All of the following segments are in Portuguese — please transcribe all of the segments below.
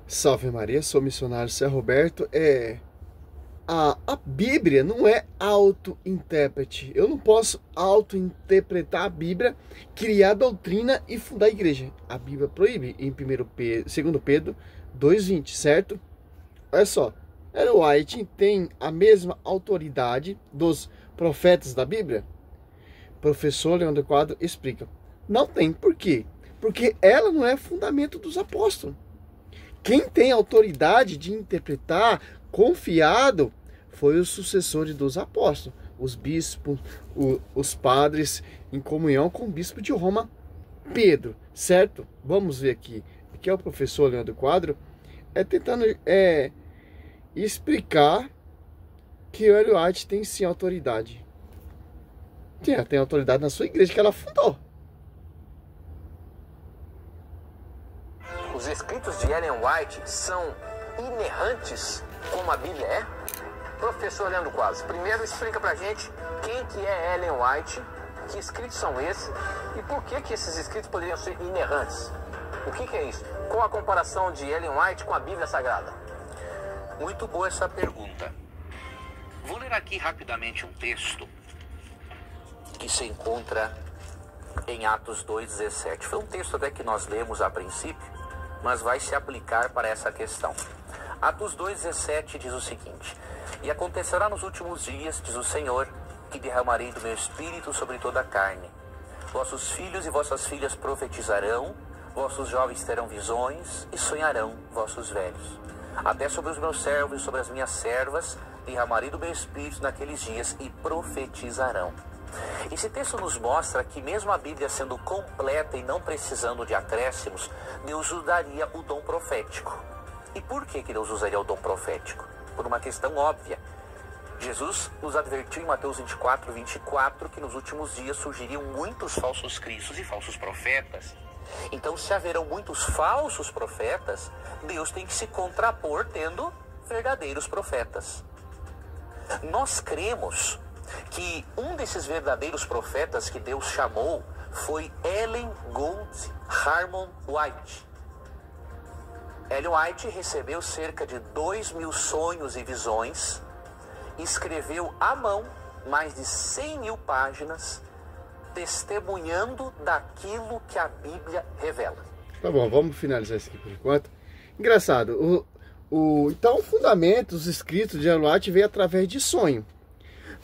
Salve Maria, sou o missionário Zé Roberto. A Bíblia não é auto-intérprete. Eu não posso auto-interpretar a Bíblia, criar doutrina e fundar a igreja. A Bíblia proíbe em 2 Pedro 2,20, certo? Olha só, Ellen White tem a mesma autoridade dos profetas da Bíblia? Professor Leandro Quadro explica. Não tem. Por quê? Porque ela não é fundamento dos apóstolos. Quem tem autoridade de interpretar, confiado, foi o sucessor dos apóstolos, os bispos, os padres, em comunhão com o bispo de Roma, Pedro, certo? Vamos ver aqui. Aqui é o professor Leandro Quadro, tentando explicar que o Ellen White tem sim autoridade. Tem autoridade na sua igreja que ela fundou. Os escritos de Ellen White são inerrantes como a Bíblia é? Professor Leandro Quadros, primeiro explica pra gente quem que é Ellen White, que escritos são esses e por que esses escritos poderiam ser inerrantes. O que é isso? Qual a comparação de Ellen White com a Bíblia Sagrada? Muito boa essa pergunta. Vou ler aqui rapidamente um texto que se encontra em Atos 2,17. Foi um texto até que nós lemos a princípio, mas vai se aplicar para essa questão. Atos 2,17 diz o seguinte: E acontecerá nos últimos dias, diz o Senhor, que derramarei do meu espírito sobre toda a carne. Vossos filhos e vossas filhas profetizarão, vossos jovens terão visões e sonharão vossos velhos. Até sobre os meus servos e sobre as minhas servas derramarei do meu espírito naqueles dias e profetizarão. Esse texto nos mostra que mesmo a Bíblia sendo completa e não precisando de acréscimos, Deus usaria o dom profético. E por que Deus usaria o dom profético? Por uma questão óbvia. Jesus nos advertiu em Mateus 24 que nos últimos dias surgiriam muitos falsos cristos e falsos profetas. Então, se haverão muitos falsos profetas, Deus tem que se contrapor tendo verdadeiros profetas. Nós cremos que um desses verdadeiros profetas que Deus chamou foi Ellen Gold Harmon White. Ellen White recebeu cerca de 2.000 sonhos e visões, escreveu à mão mais de 100.000 páginas, testemunhando daquilo que a Bíblia revela. Tá bom, vamos finalizar isso aqui por enquanto. Engraçado, então o fundamento, os escritos de Ellen White veio através de sonho.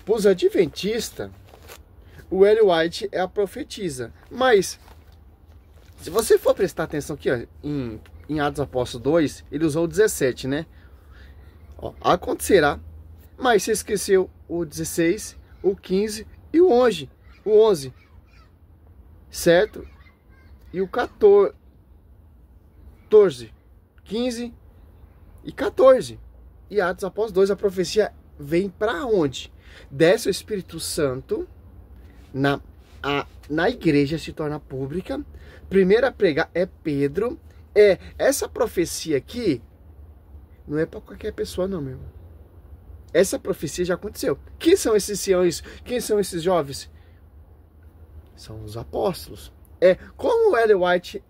Para os adventistas, o Ellen White é a profetisa. Mas, se você for prestar atenção aqui, ó, em Atos Apóstolos 2, ele usou o 17, né? Ó, acontecerá, mas você esqueceu o 16, o 15 e o 11, certo? E o 14, 15 e 14. E Atos Apóstolos 2, a profecia vem para onde? Desce o Espírito Santo, na igreja se torna pública. Primeiro a pregar é Pedro. Essa profecia aqui não é para qualquer pessoa não, meu irmão. Essa profecia já aconteceu. Quem são esses anciãos? Quem são esses jovens? São os apóstolos. Como Ellen White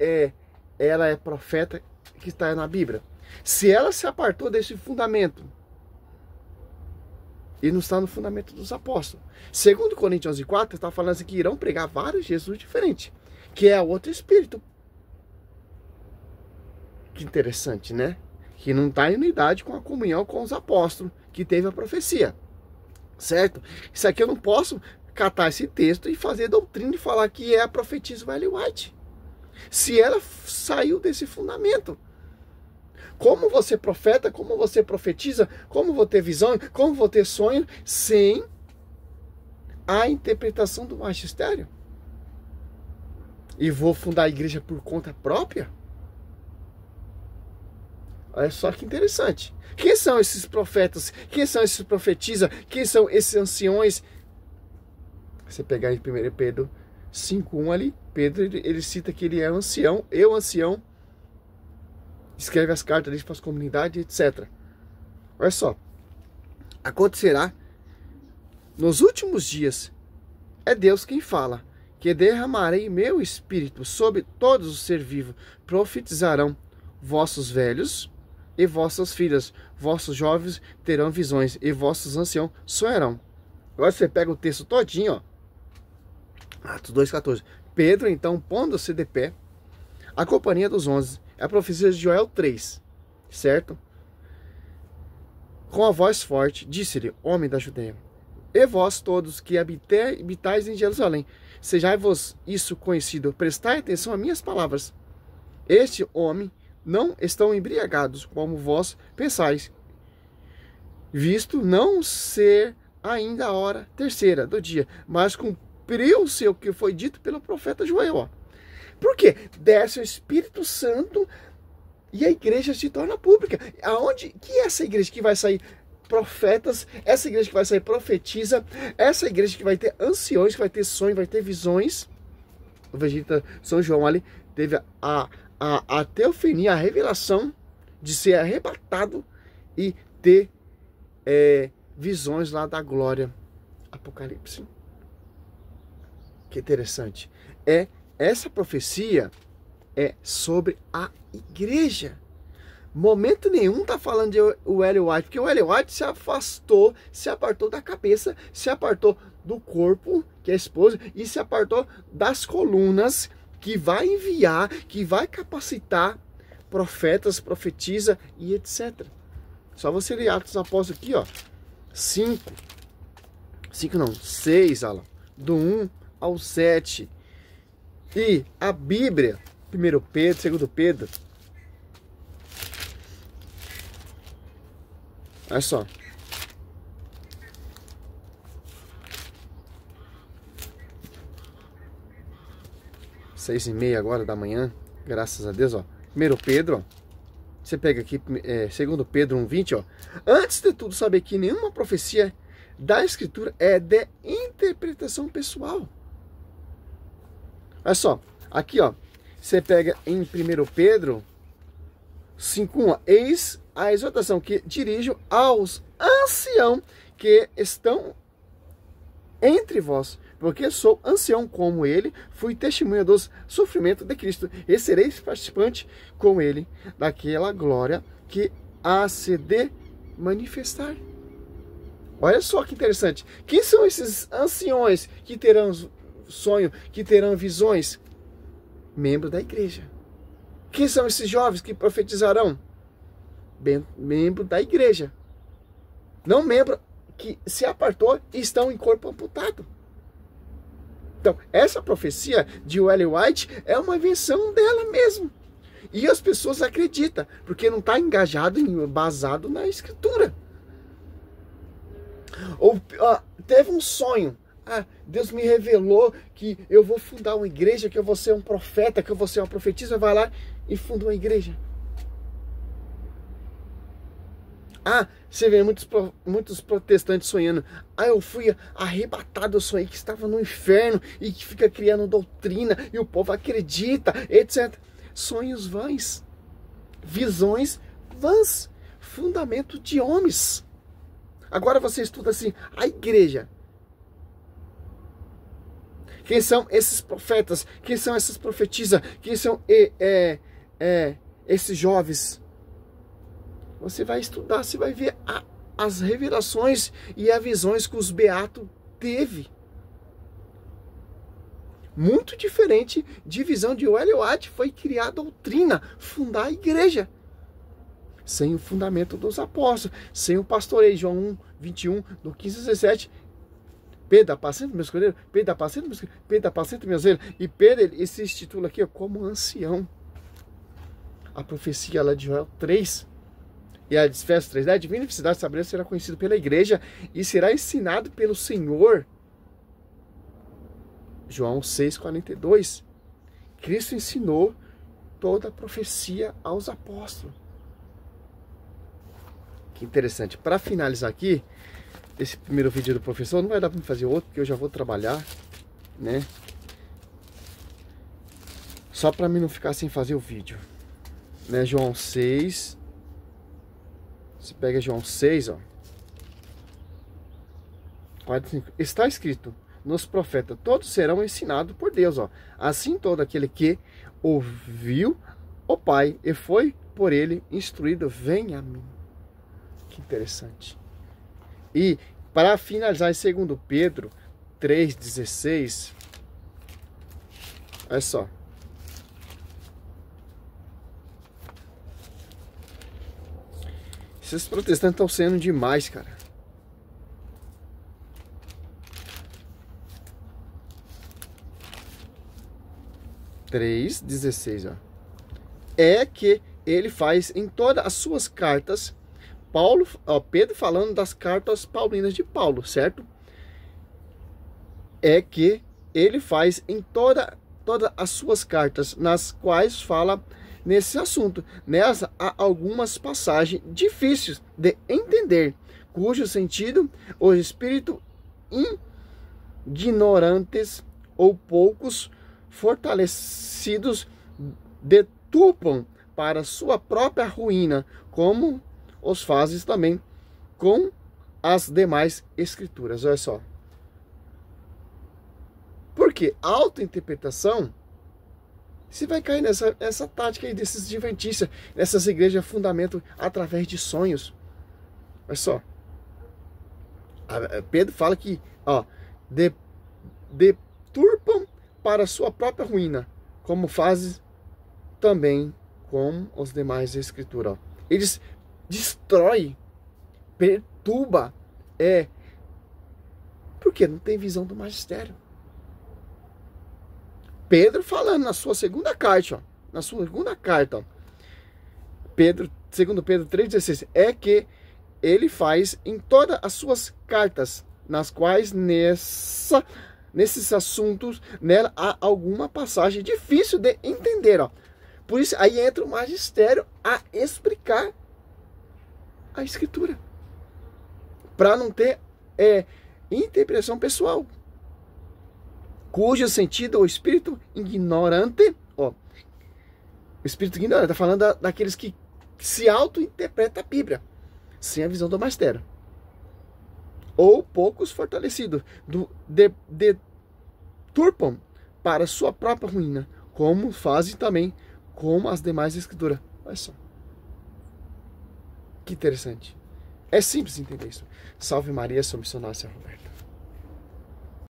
ela é profeta que está na Bíblia. Se ela se apartou desse fundamento e não está no fundamento dos apóstolos. Segundo Coríntios 11:4, está falando assim que irão pregar vários Jesus diferentes, que é outro espírito. Que interessante, né? Que não está em unidade com a comunhão com os apóstolos, que teve a profecia. Certo? Isso aqui eu não posso catar esse texto e fazer doutrina e falar que é a profetisa Ellen White. Se ela saiu desse fundamento. Como você profeta, como você profetiza, como vou ter visão, como vou ter sonho, sem a interpretação do magistério? E vou fundar a igreja por conta própria? Olha só que interessante. Quem são esses profetas? Quem são esses profetisas? Quem são esses anciões? Você pegar em 1 Pedro 5:1 ali, Pedro ele cita que ele é ancião, ancião, escreve as cartas ali para as comunidades, etc. Olha só. Acontecerá nos últimos dias, é Deus quem fala, que derramarei meu espírito sobre todos os seres vivos, profetizarão vossos velhos, e vossas filhas, vossos jovens terão visões, e vossos anciãos sonharão. Agora você pega o texto todinho, ó. Atos 2,14. Pedro, então, pondo-se de pé, a companhia dos 11, é a profecia de Joel 3, certo? Com a voz forte, disse-lhe, homem da Judeia, e vós todos que habitais em Jerusalém, sejai-vos isso conhecido, prestai atenção a minhas palavras. Este homem não estão embriagados, como vós pensais, visto não ser ainda a hora terceira do dia, mas cumpriu-se o que foi dito pelo profeta Joel. Ó. Por quê? Desce o Espírito Santo e a igreja se torna pública. Aonde que é essa igreja que vai sair profetas, essa igreja que vai sair profetiza, essa igreja que vai ter anciões, que vai ter sonhos, vai ter visões. O evangelista São João ali teve a teofania, a revelação de ser arrebatado e ter visões lá da glória. Apocalipse. Que interessante. Essa profecia é sobre a igreja. Momento nenhum tá falando de o Ellen White, porque o Ellen White se afastou, se apartou da cabeça, se apartou do corpo, que é a esposa, e se apartou das colunas que vai enviar, que vai capacitar profetas, profetiza e etc. Só você ler Atos dos Apóstolos aqui, ó. 6, olha lá, do 1 ao 7. E a Bíblia, 1 Pedro, 2 Pedro. Olha só. Seis e meia agora da manhã, graças a Deus, ó. 1 Pedro, ó. Você pega aqui, 2 Pedro 1,20, ó. Antes de tudo, saber que nenhuma profecia da Escritura é de interpretação pessoal. Olha só, aqui, ó. Você pega em 1 Pedro 5,1, eis a exortação que dirijo aos anciãos que estão entre vós, porque sou ancião como ele, fui testemunha dos sofrimentos de Cristo, e sereis participante com ele daquela glória que há se de manifestar. Olha só que interessante. Quem são esses anciões que terão sonho, que terão visões? Membro da igreja. Quem são esses jovens que profetizarão? Membro da igreja. Não membro que se apartou e estão em corpo amputado. Então, essa profecia de Ellen White é uma invenção dela mesmo. E as pessoas acreditam, porque não está engajado, embasado na Escritura. Ou teve um sonho. Deus me revelou que eu vou fundar uma igreja, que eu vou ser um profeta, que eu vou ser uma profetisa. Vai lá e funda uma igreja. Você vê muitos protestantes sonhando. Eu fui arrebatado, eu sonhei que estava no inferno e que fica criando doutrina e o povo acredita, etc. Sonhos vãs, visões vãs, fundamento de homens. Agora você estuda assim, a igreja. Quem são esses profetas? Quem são essas profetisas? Quem são esses jovens? Você vai estudar, você vai ver as revelações e as visões que os beatos teve. Muito diferente de visão de Ellen White, foi criar a doutrina, fundar a igreja. Sem o fundamento dos apóstolos, sem o pastoreio. João 1, 21, do 15 a 17. Pedro, apacenta meus escolheiro, Pedro, apacenta meus escolheiro, Pedro, apacenta meus ovelhas. E Pedro, ele se intitula aqui como ancião. A profecia lá de Joel 3. E a Efésios 3, a divina felicidade de Sabrina será conhecido pela igreja e será ensinado pelo Senhor. João 6,42. Cristo ensinou toda a profecia aos apóstolos. Que interessante. Para finalizar aqui, esse primeiro vídeo do professor, não vai dar para fazer outro, porque eu já vou trabalhar, né? Só para mim não ficar sem fazer o vídeo. Né? João 6... Você pega João 6, ó. 45. Está escrito nos profetas, todos serão ensinados por Deus, ó. Assim todo aquele que ouviu o Pai e foi por ele instruído, vem a mim. Que interessante. E para finalizar em 2 Pedro 3,16, olha só. Esses protestantes estão sendo demais, cara. Três 16, ó. É que ele faz em todas as suas cartas, Pedro falando das cartas paulinas de Paulo, certo? É que ele faz em todas as suas cartas, nas quais fala nesse assunto. Nessa há algumas passagens difíceis de entender, cujo sentido o espírito ignorantes ou poucos fortalecidos deturpam para sua própria ruína, como os fazes também com as demais escrituras. Olha só. Porque autointerpretação, você vai cair nessa tática aí desses adventistas, nessas igrejas fundamento através de sonhos. Olha só. Pedro fala que, ó, deturpam para sua própria ruína, como fazem também com os demais escrituras. Eles destroem, perturba, porque não tem visão do magistério. Pedro falando na sua segunda carta, ó, na sua segunda carta, ó, 2 Pedro 3,16, é que ele faz em todas as suas cartas, nas quais nesses assuntos, nela há alguma passagem difícil de entender, ó. Por isso aí entra o magistério a explicar a escritura, para não ter interpretação pessoal, cujo sentido o espírito ignorante, ó, o espírito ignorante está falando daqueles que se auto-interpretam a Bíblia sem a visão do magistério, ou poucos fortalecidos, deturpam para sua própria ruína, como fazem também com as demais escrituras. Olha só. Que interessante. É simples entender isso. Salve Maria, sou missionário Sr. Roberto.